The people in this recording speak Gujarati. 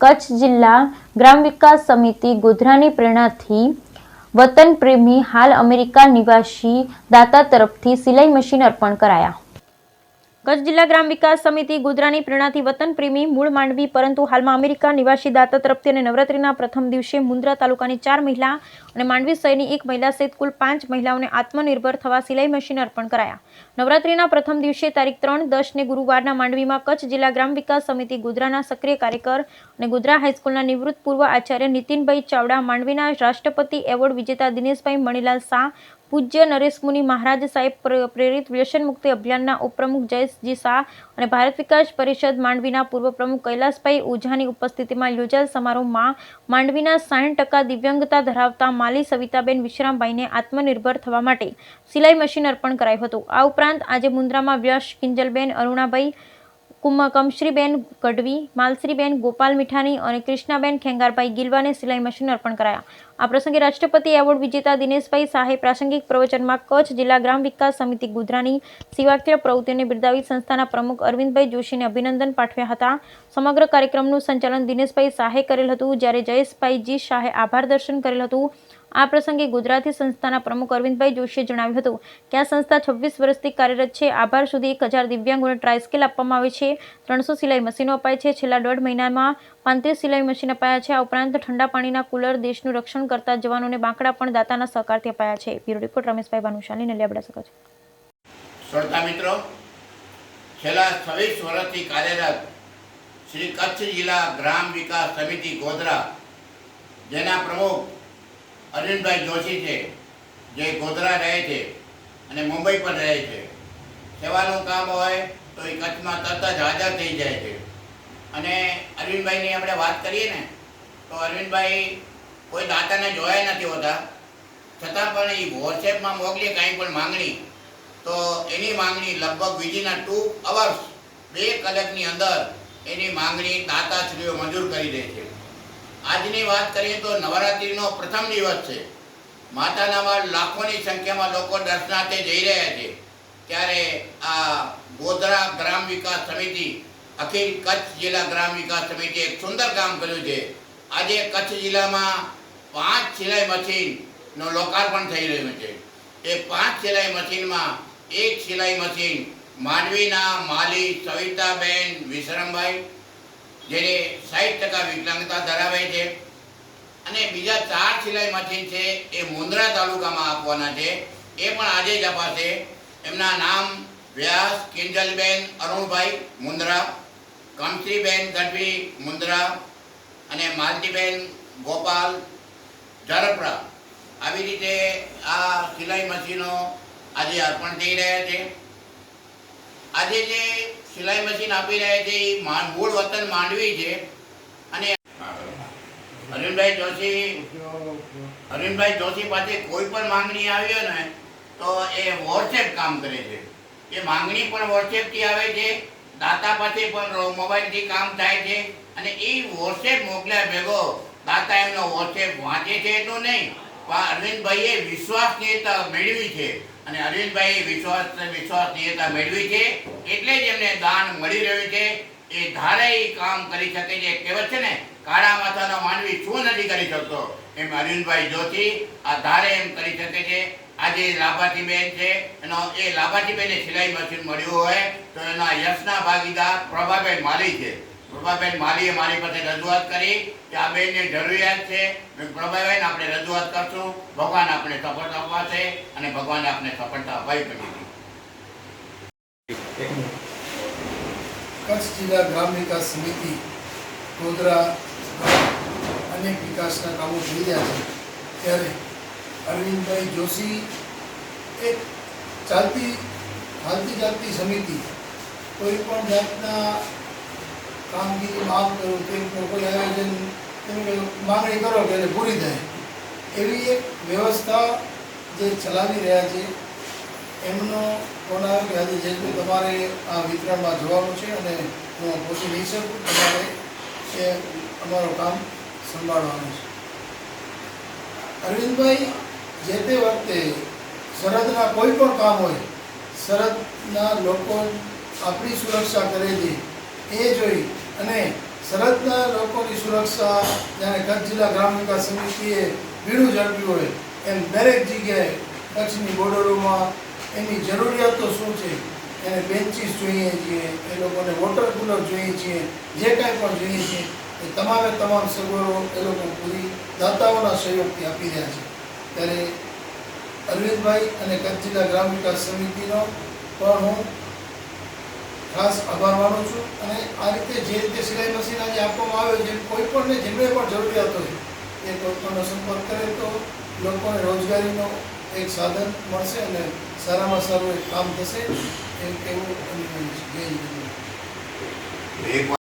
કચ્છ જિલ્લા ગ્રામ વિકાસ સમિતિ ગોધરાની પ્રેરણાથી વતન પ્રેમી હાલ અમેરિકા નિવાસી દાતા તરફથી સિલાઈ મશીન અર્પણ કરાયા। કચ્છ જિલ્લા ગ્રામ વિકાસ સમિતિ ગોધરાની પ્રેરણાથી વતન પ્રેમી મૂળ માંડવી પરંતુ હાલમાં અમેરિકા નિવાસી દાતા તરફથી અને નવરાત્રિના પ્રથમ દિવસે મુન્દ્રા તાલુકાની 4 મહિલા અને માંડવી શહેરની 1 મહિલા સહિત કુલ 5 મહિલાઓને આત્મનિર્ભર થવા સિલાઈ મશીન અર્પણ કરાયા। નવરાત્રિના પ્રથમ દિવસે તારીખ 3-10 ને ગુરુવારના માંડવીમાં કચ્છ જિલ્લા ગ્રામ વિકાસ સમિતિ ગોધરાના સક્રિય કાર્યકર અને ગોધરા હાઈસ્કૂલના નિવૃત્ત પૂર્વ આચાર્ય નીતિનભાઈ ચાવડા, માંડવીના રાષ્ટ્રપતિ એવોર્ડ વિજેતા દિનેશભાઈ મણીલાલ શાહ, પૂજ્ય નરેશ મુનિ મહારાજ સાહેબ પ્રેરિત વ્યસન મુક્તિ અભિયાનના ઉપપ્રમુખ જયેશજી શાહ અને ભારત વિકાસ પરિષદ માંડવીના પૂર્વ પ્રમુખ કૈલાસભાઈ ઓઝાની ઉપસ્થિતિમાં યોજાયેલ સમારોહમાં માંડવીના 60% દિવ્યાંગતા ધરાવતા માલી સવિતાબેન વિશ્રામભાઈને આત્મનિર્ભર થવા માટે સિલાઈ મશીન અર્પણ કરાયું હતું। આ ઉપરાંત આજે મુન્દ્રામાં વ્યશ કિંજલબેન અરુણાભાઈ કમશ્રીબેન ગઢવી, માલશ્રીબેન ગોપાલ મીઠાની અને કૃષ્ણાબેન ખેંગારભાઈ ગિલવાને સિલાઈ મશીન અર્પણ કરાયા। આ પ્રસંગે રાષ્ટ્રપતિ એવોર્ડ વિજેતા દિનેશભાઈ શાહે પ્રાસંગિક પ્રવચનમાં કચ્છ જિલ્લા ગ્રામ વિકાસ સમિતિ ગોધરાની સેવાકીય પ્રવૃત્તિઓને બિરદાવી સંસ્થાના પ્રમુખ અરવિંદભાઈ જોશીને અભિનંદન પાઠવ્યા હતા। સમગ્ર કાર્યક્રમનું સંચાલન દિનેશભાઈ શાહે કરેલ હતું, જ્યારે જયેશભાઈ જી શાહે આભાર દર્શન કરેલ હતું। આ પ્રસંગે ગુજરાતી સંસ્થાના પ્રમુખ અરવિંદભાઈ જોશીએ જણાવ્યું હતું કે આ સંસ્થા 26 વર્ષથી કાર્યરત છે। આભાર સુધી 1000 દિવ્યાંગોને ટ્રાયસ્કેલ આપવામાં આવે છે, 300 સિલાઈ મશીનો અપાય છે। છેલ્લા 1.5 મહિનામાં 35 સિલાઈ મશીન અપાયા છે। આ ઉપરાંત ઠંડા પાણીના કુલર, દેશનું રક્ષણ કરતા જવાનોને બાંકડા પણ દાતાના સહકારથી અપાયા છે। Bureau report Rameshbhai Bhanushali, નલિયાબડા સકચ। શ્રોતા મિત્રો, છેલ્લા 26 વર્ષથી કાર્યરત શ્રી કચ્છ જિલ્લા ગ્રામ વિકાસ સમિતિ ગોધરા, જેના પ્રમુખ અરવિંદભાઈ જોશી છે, જે ગોધરા રહે છે અને મુંબઈ પર રહે છે। સેવાનું કામ હોય તો એ કચ્છમાં તરત જ હાજર થઈ જાય છે। અને અરવિંદભાઈની આપણે વાત કરીએ ને તો અરવિંદભાઈ કોઈ દાતાને જોયા નથી હોતા, છતાં પણ એ વોટ્સએપમાં મોકલીએ કાંઈ પણ માંગણી તો એની માંગણી લગભગ વિધિના 2 અવર્સ 2 કલાકની અંદર એની માંગણી દાતાશ્રીઓ મંજૂર કરી દે છે। આજની વાત કરીએ તો નવરાત્રિનો પ્રથમ દિવસ છે। માતાના લાખોની સંખ્યામાં લોકો દર્શનાર્થે જઈ રહ્યા છે, ત્યારે આ ગોધરા ગ્રામ વિકાસ સમિતિ, અખિલ કચ્છ જિલ્લા ગ્રામ વિકાસ સમિતિ એક સુંદર કામ કર્યું છે। આજે કચ્છ જિલ્લામાં 5 સિલાઈ મશીનનું લોકાર્પણ થઈ રહ્યું છે। એ 5 સિલાઈ મશીનમાં એક સિલાઈ મશીન માંડવીના માલી સવિતાબેન વિશ્રામભાઈ, જેને 60% વિકલાંગતા ધરાવે છે, અને બીજા 4 સિલાઈ મશીન છે એ મુન્દ્રા તાલુકામાં આપવાના છે। એ પણ આજે જ અપાશે। એમના નામ વ્યાસ કિંજલબેન અરુણભાઈ મુન્દ્રા, કમશ્રીબેન ગઢવી મુન્દ્રા અને માલતીબેન ગોપાલ ઝરપડા। આવી રીતે આ સિલાઈ મશીનો આજે અર્પણ થઈ રહ્યા છે। આજે જે સિલાઈ મશીન આપી રહ્યા છે એ મૂળ વતન માંડવી છે। અને અરવિંદભાઈ જોશી પાસે કોઈ પણ માંગણી આવી હોય ને તો એ વોટ્સએપ કામ કરે છે। એ માંગણી પણ વોટ્સએપથી આવે છે, દાતા પાસે પણ મોબાઈલથી કામ થાય છે, અને એ વોટ્સએપ મોકલ્યા ભેગો દાતા એમનો વોટ્સએપ વાંચે છે એટલું નહીં, પણ અરવિંદભાઈએ વિશ્વાસનીયતા મેળવી છે, અને અરવિંદભાઈએ વિશ્વાસનીયતા મેળવી છે એટલે જ એમને દાન મળી રહ્યું છે। એ ધારે એ કામ કરી શકે છે। કહેવત છે ને, કાળા માથાનો માનવી શું નથી કરી શકતો, એમ અરવિંદભાઈ જોશી આ ધારે એમ કરી શકે છે। આજે લાભાર્થીબેન છે, એનો એ લાભાર્થીબેનને સિલાઈ મશીન મળ્યું હોય તો એના યશના ભાગીદાર પ્રભાબેન માલી છે। પ્રભાબેન માલીએ મારી પાસે રજૂઆત કરી કે આ બેનને જરૂરિયાત છે। પ્રભાબેન, આપણે રજૂઆત કરશું, ભગવાન આપણે સફળતા અપાશે અને ભગવાને આપણે સફળતા અપાવી પડી। કચ્છ જિલ્લા ગ્રામ વિકાસ સમિતિ ગોધરા અનેક વિકાસના કામો થઈ રહ્યા છે, ત્યારે અરવિંદભાઈ જોશી એક હાલતી ચાલતી સમિતિ, કોઈ પણ જાતના કામગીરી માંગ કરો, તેમ કોઈ આયોજન માંગણી કરો કે એને પૂરી થાય એવી એક વ્યવસ્થા જે ચલાવી રહ્યા છે। એમનો ફોન આવ્યો કે આજે જેટલું તમારે આ વિતરણમાં જવાનું છે અને હું પહોંચી નહીં શકું, તમારે એ અમારું કામ સંભાળવાનું છે। અરવિંદભાઈ જે તે વખતે સરહદના કોઈ પણ કામ હોય, સરહદના લોકો આપણી સુરક્ષા કરે છે એ જોઈ અને સરહદના લોકોની સુરક્ષા જ્યારે કચ્છ જિલ્લા ગ્રામ વિકાસ સમિતિએ બીડું ઝડપ્યું હોય એમ દરેક જગ્યાએ કચ્છની બોર્ડરોમાં એની જરૂરિયાતો શું છે, એને બેન્ચીસ જોઈએ છીએ, એ લોકોને વોટર કુલર જોઈએ છીએ, જે કાંઈ પણ જોઈએ છે એ તમામે તમામ સગવડો એ લોકો પૂરી દાતાઓના સહયોગથી આપી રહ્યા છે. ત્યારે અરવિંદભાઈ અને કચ્છ જિલ્લા ગ્રામ વિકાસ સમિતિનો પણ હું ખાસ આભાર માનું છું. અને આ રીતે જે રીતે સિલાઈ મશીન આજે આપવામાં આવે છે, કોઈ પણને જેમને પણ જરૂરિયાત હોય એ કોઈ પણનો સંપર્ક કરે તો લોકોને રોજગારીનો એક સાધન મળશે અને સારામાં સારું એક કામ થશે એવું અનુભવ છે. જય હિન્દ. એક